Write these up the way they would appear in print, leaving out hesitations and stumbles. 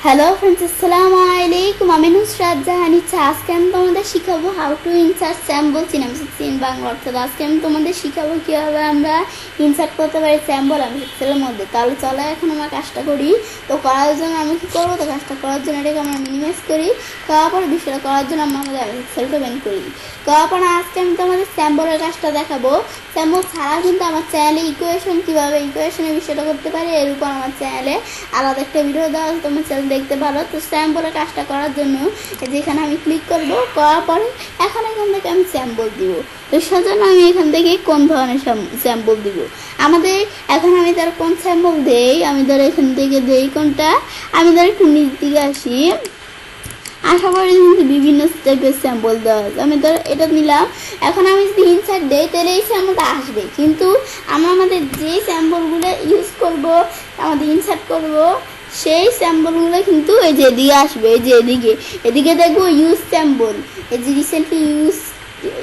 Hello friends, আসসালামু আলাইকুম। আমি নুসরাত জাহান ইচ্ছা। আজকে আমি তোমাদের শিখাবো how to insert symbol in Bangla. অর্থাৎ আজকে আমি তোমাদের শিখাবো কীভাবে আমরা ইনসার্ট করতে পারি স্যাম্বল আমি পিক্সেলের মধ্যে। তাহলে চলো এখন আমার কাজটা করি। তো করার জন্য আমি কী করবো, তো কাজটা করার জন্য এটাকে আমরা মিনিমাইজ করি। করার পরে বিষয়টা করার জন্য আমরা আমাদের পিক্সেলটা বের করি। করার পরে আজকে আমি তোমাদের স্যাম্বলের কাজটা দেখাবো। স্যাম্বল ছাড়া কিন্তু আমার চ্যানেলে কীভাবে ইকুয়েশনের বিষয়টা করতে পারি এর উপর আমার চ্যানেলে আলাদা একটা ভিডিও দেওয়া আছে, তোমার চ্যানেল দেখতে পারো। তো স্যাম্বলের কাজটা করার জন্য যেখানে আমি ক্লিক করব, করার পরে এখান থেকে আমি স্যাম্বল দিব। তো সেজন্য আমি এখান থেকে কোন ধরনের স্যাম্বল দিব আমাদের এখন আমি ধর কোন স্যাম্বল দেই, আমি ধর এখান থেকে দেই কোনটা, আমি ধর একটু নিচ দিকে আসি। আশা করি কিন্তু বিভিন্ন টাইপের স্যাম্পল দেওয়া আছে। আমি ধর এটা নিলাম। এখন আমি যদি ইনসার্ট দেই তাহলে এই স্যাম্পলটা আসবে, কিন্তু আমরা আমাদের যে স্যাম্পলগুলো ইউজ করব, আমাদের ইনসার্ট করব, সেই স্যাম্পলগুলো কিন্তু এই যে এদিকে আসবে। এই যে এদিকে দেখবো ইউজ স্যাম্পল, এই যে রিসেন্টলি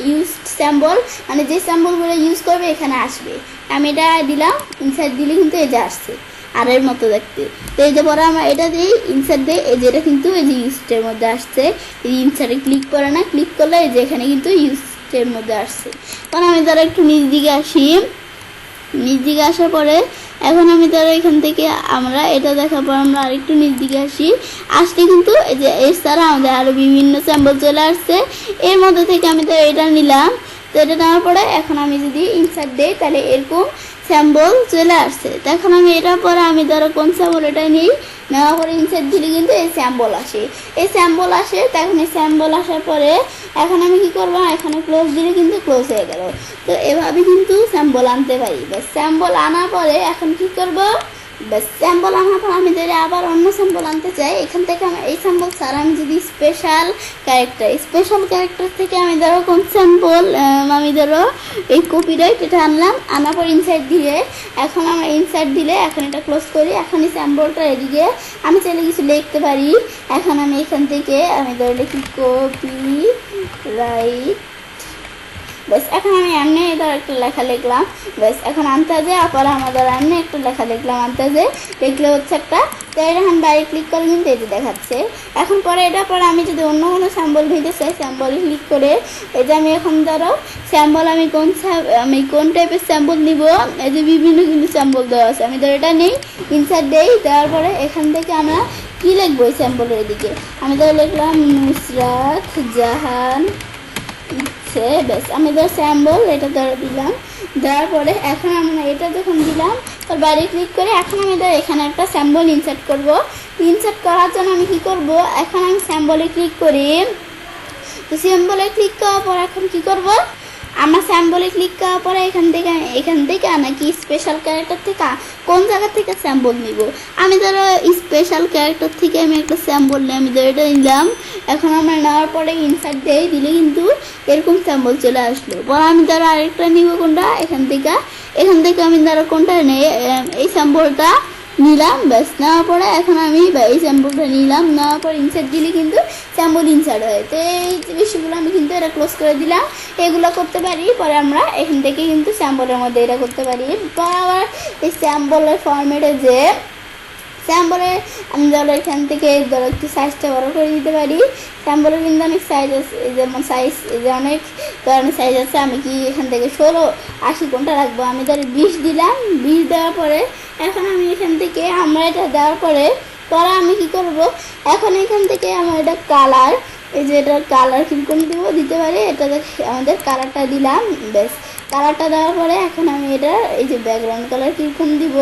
ইউজ স্যাম্পল, মানে যে স্যাম্পলগুলো ইউজ করবে এখানে আসবে। আমি এটা দিলাম, ইনসার্ট দিলে কিন্তু এই যে আসছে আর এর মতো দেখতে। তো এই যে পরে আমরা এটা দিই, ইনসার্ট দিই, এই যে এটা কিন্তু এই যে ইউজটের মধ্যে আসছে। এই ইনসার্টে ক্লিক করে না, ক্লিক করলে এই যে এখানে কিন্তু ইউজটের মধ্যে আসছে। কারণ আমি তারা একটু নিচ দিকে আসি। নিচ দিকে আসার পরে এখন আমি তারা এখান থেকে আমরা এটা দেখার পর আমরা আরেকটু নিচ দিকে আসলে কিন্তু এই যে এছাড়া আমাদের আরও বিভিন্ন স্যাম্পল চলে আসছে। এর মধ্যে থেকে আমি তো এটা নিলাম। তো এটা নেওয়ার পরে এখন আমি যদি ইনসার্ট দিই তাহলে এরকম স্যাম্পল চলে আসছে। এখন আমি এটার পরে আমি ধরো কোন স্যাম্পল এটা নিই, নেওয়ার পরে ইনসার্ট দিলে কিন্তু এই স্যাম্পল আসে। তখন এই স্যাম্পল আসার পরে এখন আমি কি করবো, এখানে ক্লোজ দিলে কিন্তু ক্লোজ হয়ে গেল। তো এভাবে কিন্তু স্যাম্পল আনতে পারি। ব্যাস স্যাম্পল আনার পরে এখন কি করব, ব্যাস স্যাম্পল আনার পর আমি যদি আবার অন্য স্যাম্পল আনতে চাই, এখান থেকে আমি এই স্যাম্পল ছাড়া আমি যদি স্পেশাল ক্যারেক্টার থেকে আমি ধরো কোন স্যাম্পল, আমি ধরো এই কপিরাইট এটা আনলাম, আনার পর ইনসার্ট দিয়ে এখন আমার ইনসার্ট দিলে এখন এটা ক্লোজ করি। এখন এই স্যাম্পলটা এদিকে আমি চাইলে কিছু লিখতে পারি। এখন আমি এখান থেকে আমি ধরো লিখি কপিরাইট। ব্যাস এখন আমি এমনি ধর একটা লেখা লিখলাম। ব্যাস এখন আন্তাজে আবার আমাদের এমনি একটা লেখা লিখলাম, আন্তাজে লিখলে হচ্ছে একটা। তো এখন বাইরে ক্লিক করে কিন্তু এটা দেখাচ্ছে। এখন পরে এটা পরে আমি যদি অন্য কোনো স্যাম্পল নিতে চাই, স্যাম্পলে ক্লিক করে এই যে আমি এখন ধরো স্যাম্পল আমি কোন টাইপের স্যাম্পল নিব, এই যে বিভিন্ন কিন্তু স্যাম্পল দেওয়া আছে। আমি ধর এটা নেই, ইনসার্ট দেই, দেওয়ার পরে এখান থেকে আমরা কী লিখবো এই স্যাম্পলের এদিকে আমি ধর লিখলাম নুসরাত জাহান ইচ্ছে। ব্যাস আমি ধর স্যাম্পল এটা ধরে দিলাম। দেওয়ার পরে এখন আমরা এটা যখন দিলাম তার বাইরে ক্লিক করে এখন আমি ধর এখানে একটা স্যাম্পল ইনসার্ট করব। ইনসার্ট করার জন্য আমি কি করব, এখন আমি স্যাম্পলে ক্লিক করি। তো স্যাম্পলে ক্লিক করার পর এখন কি করব, আমার স্যাম্পলে ক্লিক করার পরে এখান থেকে নাকি স্পেশাল ক্যারেক্টার থেকে কোন জায়গা থেকে স্যাম্পল নিব। আমি ধরো স্পেশাল ক্যারেক্টার থেকে আমি একটা স্যাম্পল নিই, আমি ধরো এটা নিলাম। এখন আমরা নেওয়ার পরে ইনসার্ট দিলে কিন্তু এরকম স্যাম্পল চলে আসলো। পরে আমি ধরো আরেকটা নিব কোনটা, এখান থেকে আমি ধরো কোনটা নেই, এই স্যাম্পলটা নিলাম। ব্যাস নেওয়ার পরে এখন আমি এই স্যাম্পলটা নিলাম, নেওয়ার পর ইনসার্ট দিলে কিন্তু স্যাম্পল ইনসার্ট হয়। তো এই বিষয়গুলো আমি কিন্তু এটা ক্লোজ করে দিলাম। এগুলো করতে পারি। পরে আমরা এখান থেকে কিন্তু স্যাম্পলের মধ্যে এটা করতে পারি। পরে আবার এই স্যাম্পলের ফরম্যাটে যে স্যাম্পলে আমি ধরো এখান থেকে ধরো একটু সাইজটা বড় করে দিতে পারি। স্যাম্পলের কিন্তু অনেক সাইজ আছে, যেমন সাইজ এই যে অনেক ধরনের সাইজ আছে। আমি কি এখান থেকে 16, 80 কোনটা রাখবো, আমি ধরো 20 দিলাম। 20 দেওয়ার পরে এখন আমি এখান থেকে আমরা এটা দেওয়ার পরে আমি কি করব, এখন এখান থেকে আমার এটা কালার, এই যে এটার কালার কিরকম দিতে পারি, এটা আমাদের কালারটা দিলাম। ব্যাস কালারটা দেওয়ার পরে এখন আমি এটা এই যে ব্যাকগ্রাউন্ড কালার কীরকম দিব,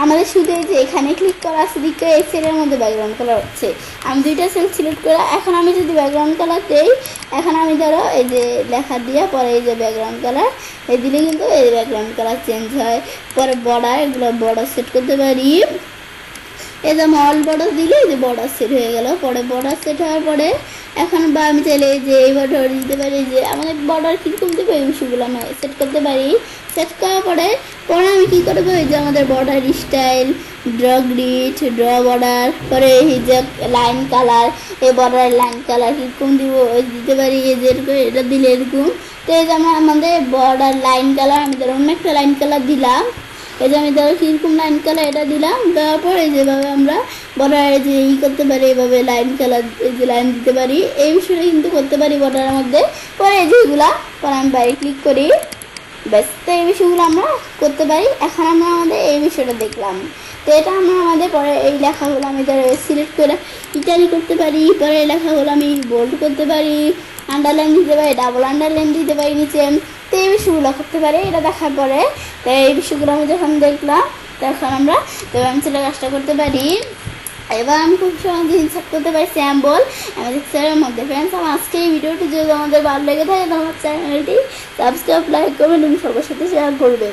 আমাদের শুধু এই যে এখানে ক্লিক করা আছে দিকে এই সেলের মধ্যে ব্যাকগ্রাউন্ড কালার হচ্ছে। আমি দুইটা সেল সিলেক্ট করে এখন আমি যদি ব্যাকগ্রাউন্ড কালার দেই, এখন আমি ধরো এই যে লেখা দিয়ে পরে এই যে ব্যাকগ্রাউন্ড কালার এই দিলে কিন্তু এই ব্যাকগ্রাউন্ড কালার চেঞ্জ হয়। পরে বর্ডার, এগুলো বর্ডার সেট করতে পারি। এই যে অল বর্ডার দিলে এই যে বর্ডার সেট হয়ে গেল। পরে বর্ডার সেট হওয়ার পরে এখন বা আমি চাইলে যে এই বর্ডার দিতে পারি, যে আমাদের বর্ডার কীরকম দেবো এই বিষয়গুলো আমি সেট করতে পারি। সেট করার পরে আমি কী করবো, এই যে আমাদের border style, draw grid, draw border, পরে এই যে লাইন কালার, এই বর্ডারের লাইন কালার কীরকম দিতে পারি, এই যে এরকম এটা দিলে এরকম। তো এই যে আমাদের বর্ডার লাইন কালার আমি ধরো অন্য একটা লাইন কালার দিলাম। এই যে আমি ধরো কিরকম লাইন কালার এটা দিলাম, দেওয়ার পর এই যেভাবে আমরা বর্ডারে যে করতে পারি, এইভাবে লাইন কালার এই যে লাইন দিতে পারি, এই বিষয়টা কিন্তু করতে পারি বর্ডারের মধ্যে। পরে এই যেগুলা পরে আমি বাইরে ক্লিক করি, ব্যাস। তো এই বিষয়গুলো আমরা করতে পারি। এখন আমরা আমাদের এই বিষয়টা দেখলাম। তো এটা আমরা আমাদের পরে এই লেখাগুলো আমি ধরো সিলেক্ট করে ইটালি করতে পারি, পরে এই লেখাগুলো আমি বোল্ড করতে পারি, আন্ডারলাইন দিতে পারি, ডাবল আন্ডারলাইন দিতে পারি নিচে। তো এই বিষয়গুলো করতে পারি এটা দেখার পরে। তো এই বিষয়গুলো আমি যখন দেখলাম তখন আমরা পেন্সিলের কাজটা করতে পারি। এবার আমি খুব সহজে ইনসার্ট করতে পারি স্যাম্পল আমাদের পিকচারের মধ্যে। ফ্রেন্ডস, আমার আজকে এই ভিডিওটি যদি আমাদের ভালো লেগে থাকে তোমার চ্যানেলটি সাবস্ক্রাইব, লাইক করবেন এবং সবার সাথে শেয়ার করবে।